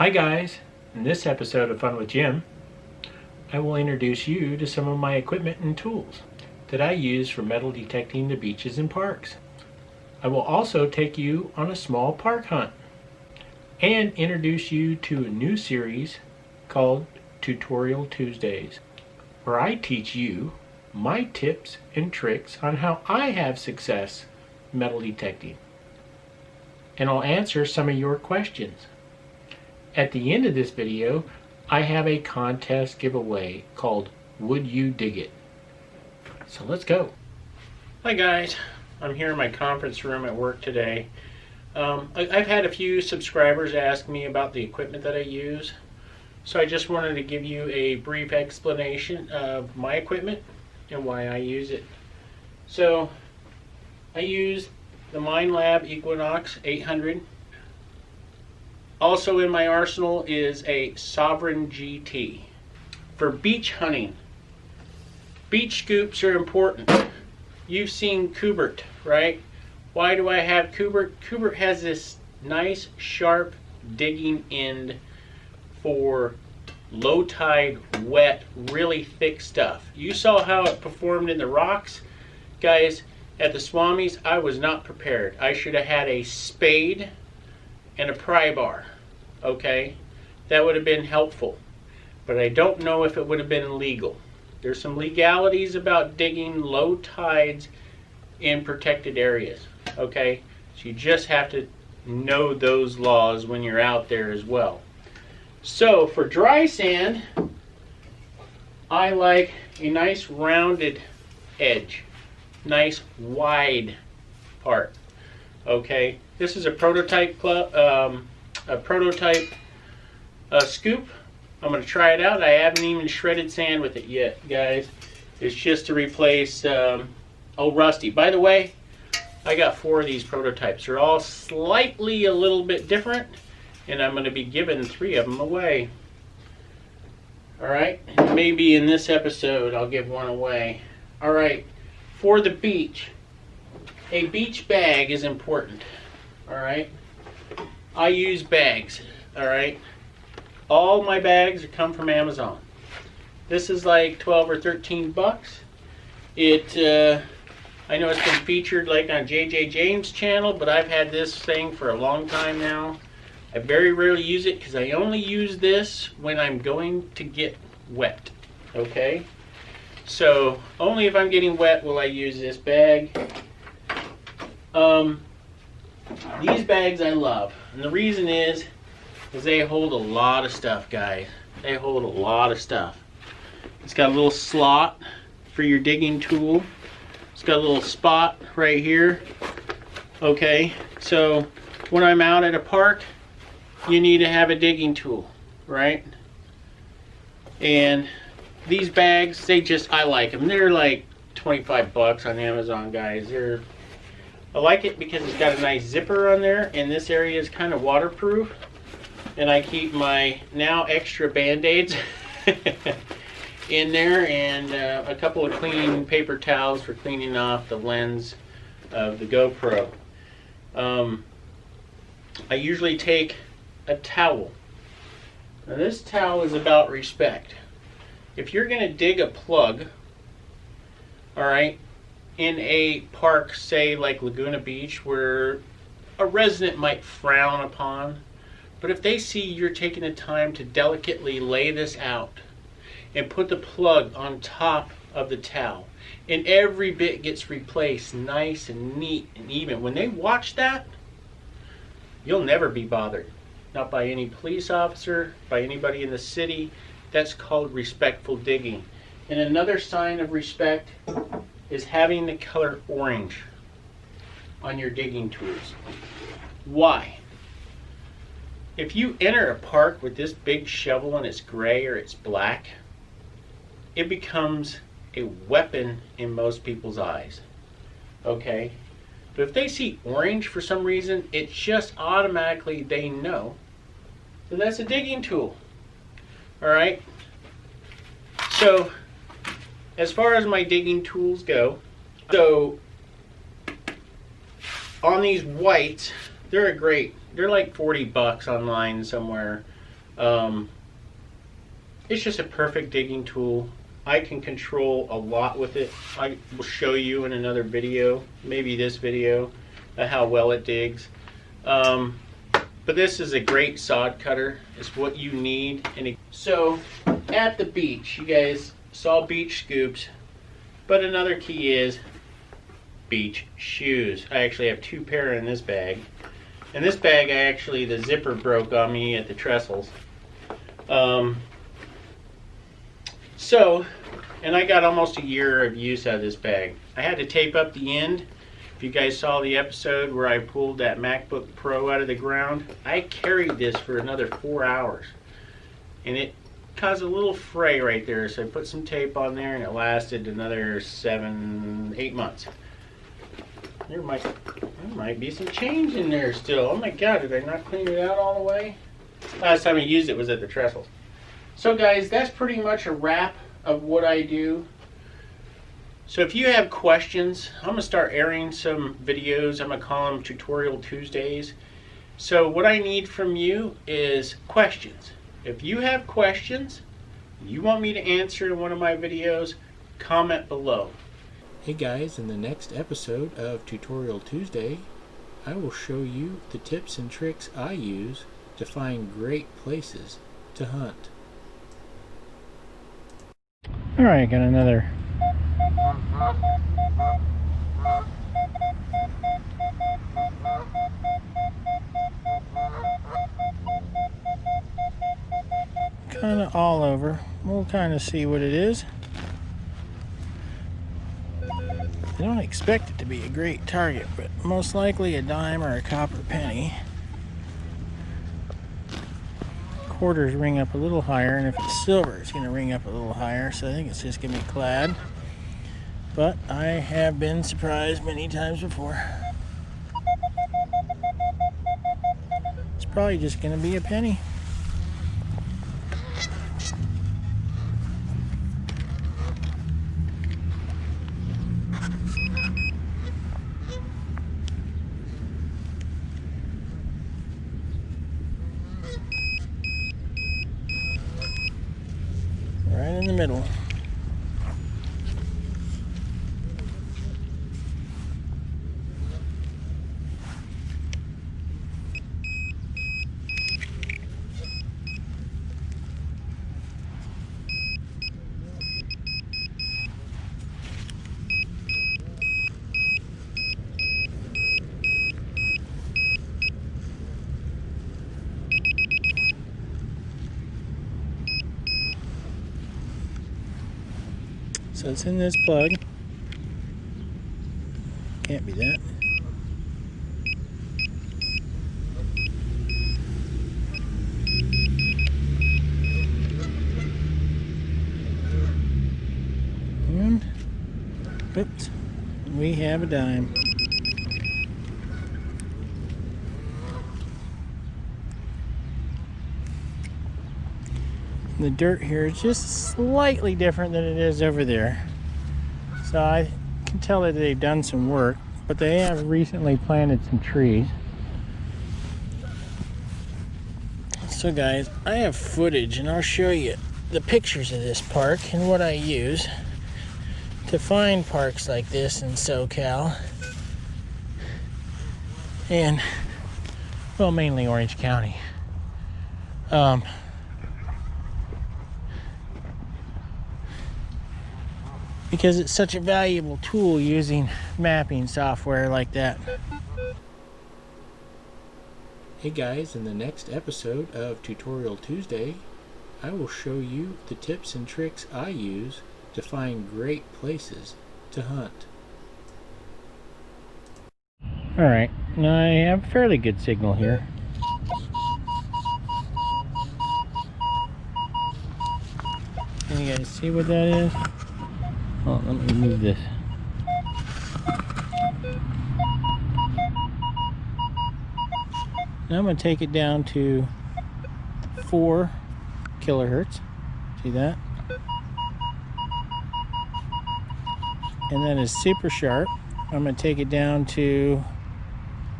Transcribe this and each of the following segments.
Hi guys, in this episode of Fun with Jim, I will introduce you to some of my equipment and tools that I use for metal detecting the beaches and parks. I will also take you on a small park hunt and introduce you to a new series called Tutorial Tuesdays, where I teach you my tips and tricks on how I have success metal detecting. And I'll answer some of your questions. At the end of this video, I have a contest giveaway called Would You Dig It? So let's go. Hi guys, I'm here in my conference room at work today. I've had a few subscribers ask me about the equipment that I use. So I just wanted to give you a brief explanation of my equipment and why I use it. So I use the Minelab Equinox 800. Also in my arsenal is a Sovereign GT. For beach hunting, beach scoops are important. You've seen Coob, right? Why do I have Coob? Coob has this nice sharp digging end for low tide, wet, really thick stuff. You saw how it performed in the rocks. Guys, at the Swamis, I was not prepared. I should have had a spade and a pry bar, okay? That would have been helpful, but I don't know if it would have been legal. There's some legalities about digging low tides in protected areas, okay? So you just have to know those laws when you're out there as well. So for dry sand, I like a nice rounded edge, nice wide part, okay? This is a prototype scoop. I'm going to try it out. I haven't even shredded sand with it yet, guys. It's just to replace old Rusty. By the way, I got 4 of these prototypes. They're all slightly a little bit different, and I'm going to be giving 3 of them away. Alright, maybe in this episode I'll give 1 away. Alright, for the beach, a beach bag is important. Alright, I use bags. Alright, all my bags come from Amazon. This is like 12 or 13 bucks. I know it's been featured like on JJ James' channel, but I've had this thing for a long time now. I very rarely use it because I only use this when I'm going to get wet. Okay, so only if I'm getting wet will I use this bag. These bags I love, and the reason is they hold a lot of stuff, guys. They hold a lot of stuff. It's got a little slot for your digging tool. It's got a little spot right here. Okay, so when I'm out at a park, you need to have a digging tool, right? And these bags, I like them. They're like 25 bucks on Amazon, guys. I like it because it's got a nice zipper on there, and this area is kind of waterproof. And I keep my now extra Band-Aids in there, and a couple of clean paper towels for cleaning off the lens of the GoPro. I usually take a towel. Now this towel is about respect. If you're going to dig a plug, alright, in a park, say like Laguna Beach, where a resident might frown upon, but if they see you're taking the time to delicately lay this out and put the plug on top of the towel, and every bit gets replaced nice and neat and even, when they watch that, you'll never be bothered. Not by any police officer, by anybody in the city. That's called respectful digging. And another sign of respect is having the color orange on your digging tools. Why? If you enter a park with this big shovel and it's gray or it's black, it becomes a weapon in most people's eyes. Okay? But if they see orange for some reason, it's just automatically they know that that's a digging tool. Alright? So, as far as my digging tools go, so on these whites, they're like 40 bucks online somewhere. It's just a perfect digging tool. I can control a lot with it. I will show you in another video, maybe this video, how well it digs. But this is a great sod cutter. It's what you need. So at the beach, you guys saw beach scoops, but another key is beach shoes. I actually have 2 pair in this bag. In this bag, the zipper broke on me at the trestles. And I got almost a year of use out of this bag. I had to tape up the end. If you guys saw the episode where I pulled that MacBook Pro out of the ground, I carried this for another 4 hours. And it caused a little fray right there, so I put some tape on there and it lasted another 7-8 months. There might be some change in there still. Oh my god, did I not clean it out all the way? Last time I used it was at the trestles. So guys, that's pretty much a wrap of what I do. So if you have questions, I'm going to start airing some videos. I'm going to call them Tutorial Tuesdays. So what I need from you is questions. If you have questions you want me to answer in one of my videos, comment below. Hey guys, in the next episode of Tutorial Tuesday, I will show you the tips and tricks I use to find great places to hunt. Alright, got another kind of all over. We'll kind of see what it is. I don't expect it to be a great target, but most likely a dime or a copper penny. Quarters ring up a little higher, and if it's silver it's going to ring up a little higher, so I think it's just going to be clad. But I have been surprised many times before. It's probably just going to be a penny. Right in the middle. So it's in this plug. Can't be that. And oops, we have a dime. The dirt here is just slightly different than it is over there. So I can tell that they've done some work, but they have recently planted some trees. So guys, I have footage and I'll show you the pictures of this park and what I use to find parks like this in SoCal. And, well, mainly Orange County. Because it's such a valuable tool using mapping software like that. Hey guys, in the next episode of Tutorial Tuesday, I will show you the tips and tricks I use to find great places to hunt. Alright, now I have a fairly good signal here. Can you guys see what that is? Oh, let me move this. Now I'm going to take it down to 4 kilohertz. See that? And then it's super sharp. I'm going to take it down to,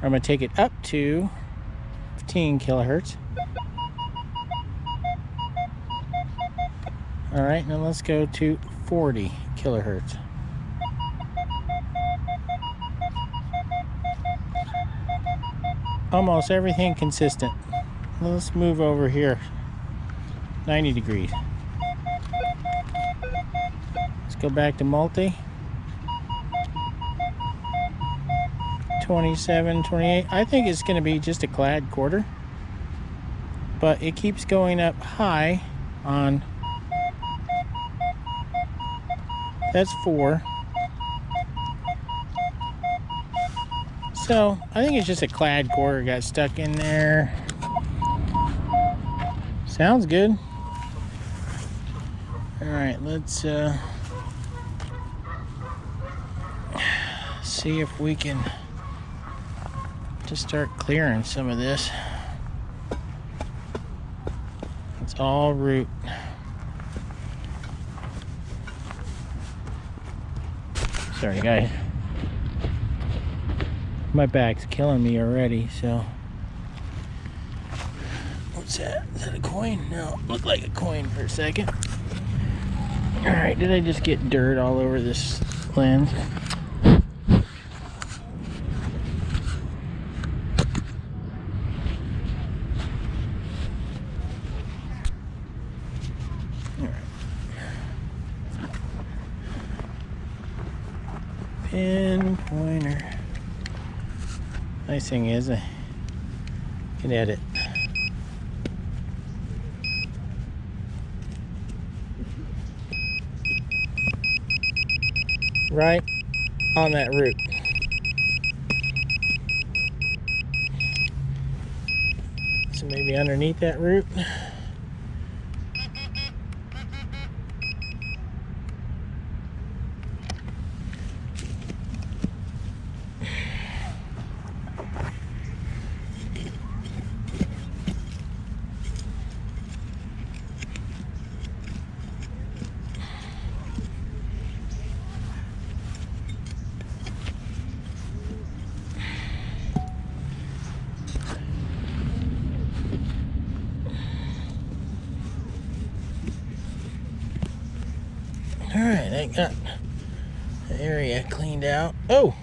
or I'm going to take it up to 15 kilohertz. Alright, now let's go to 40 kilohertz. Almost everything consistent. Let's move over here 90 degrees. Let's go back to multi. 27, 28. I think it's going to be just a clad quarter, but it keeps going up high on, that's 4. So I think it's just a clad quarter got stuck in there. Sounds good. All right, let's see if we can just start clearing some of this. It's all root. Sorry guys, my back's killing me already. So what's that? Is that a coin? No, looked like a coin for a second. All right, did I just get dirt all over this lens? Pin pointer. Nice thing is I can edit. Right on that root. So maybe underneath that root. Alright, I got the area cleaned out. Oh!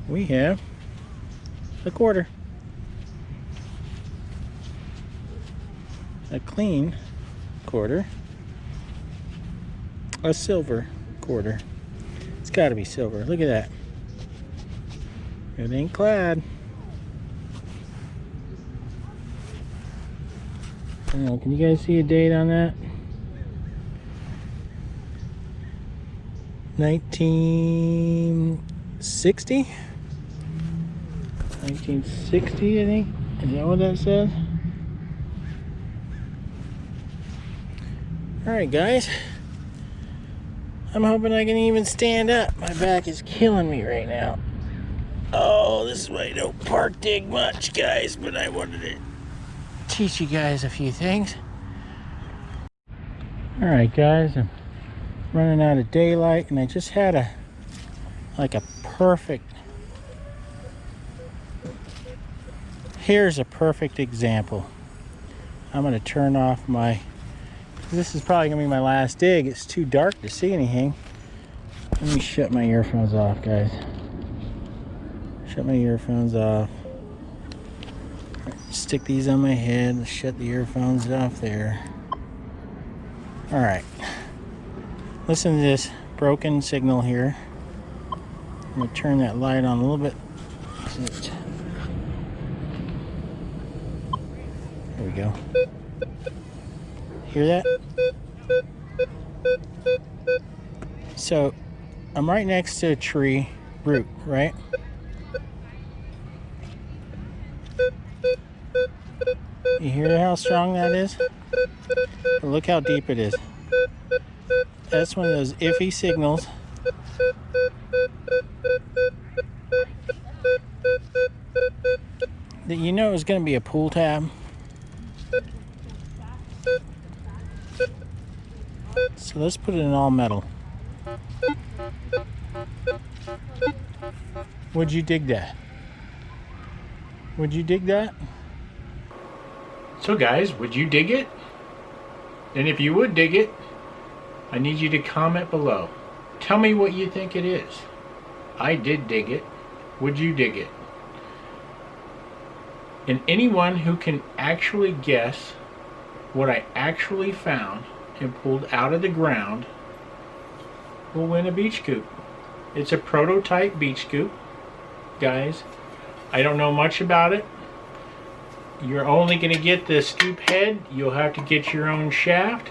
We have a quarter. A clean quarter. A silver quarter. It's got to be silver. Look at that. It ain't clad. I don't know, can you guys see a date on that? 1960? 1960, I think. Is that what that says? Alright guys. I'm hoping I can even stand up. My back is killing me right now. Oh, this is why I don't park dig much, guys, but I wanted to teach you guys a few things. Alright guys, I'm running out of daylight and I just had a perfect, here's a perfect example. I'm going to turn off my, this is probably going to be my last dig. It's too dark to see anything. Let me shut my earphones off, guys. Shut my earphones off. Stick these on my head, shut the earphones off there. Alright, listen to this broken signal here. I'm going to turn that light on a little bit. There we go. Hear that? So, I'm right next to a tree root, right? You hear how strong that is? Look how deep it is. That's one of those iffy signals. That you know is going to be a pull tab. So let's put it in all metal. Would you dig that? Would you dig that? So guys, would you dig it? And if you would dig it, I need you to comment below. Tell me what you think it is. I did dig it. Would you dig it? And anyone who can actually guess what I actually found and pulled out of the ground will win a beach coop. It's a prototype beach coop, guys. I don't know much about it. You're only going to get the scoop head. You'll have to get your own shaft,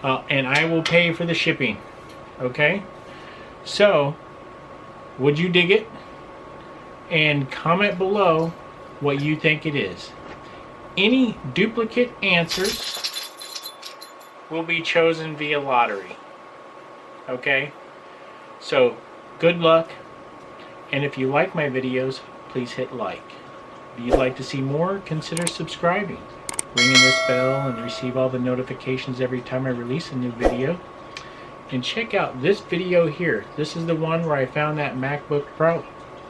and I will pay for the shipping. Okay? So, would you dig it? And comment below what you think it is. Any duplicate answers will be chosen via lottery. Okay? So, good luck. And if you like my videos, please hit like. If you'd like to see more, consider subscribing. Ringing this bell and receive all the notifications every time I release a new video. And check out this video here. This is the one where I found that MacBook Pro.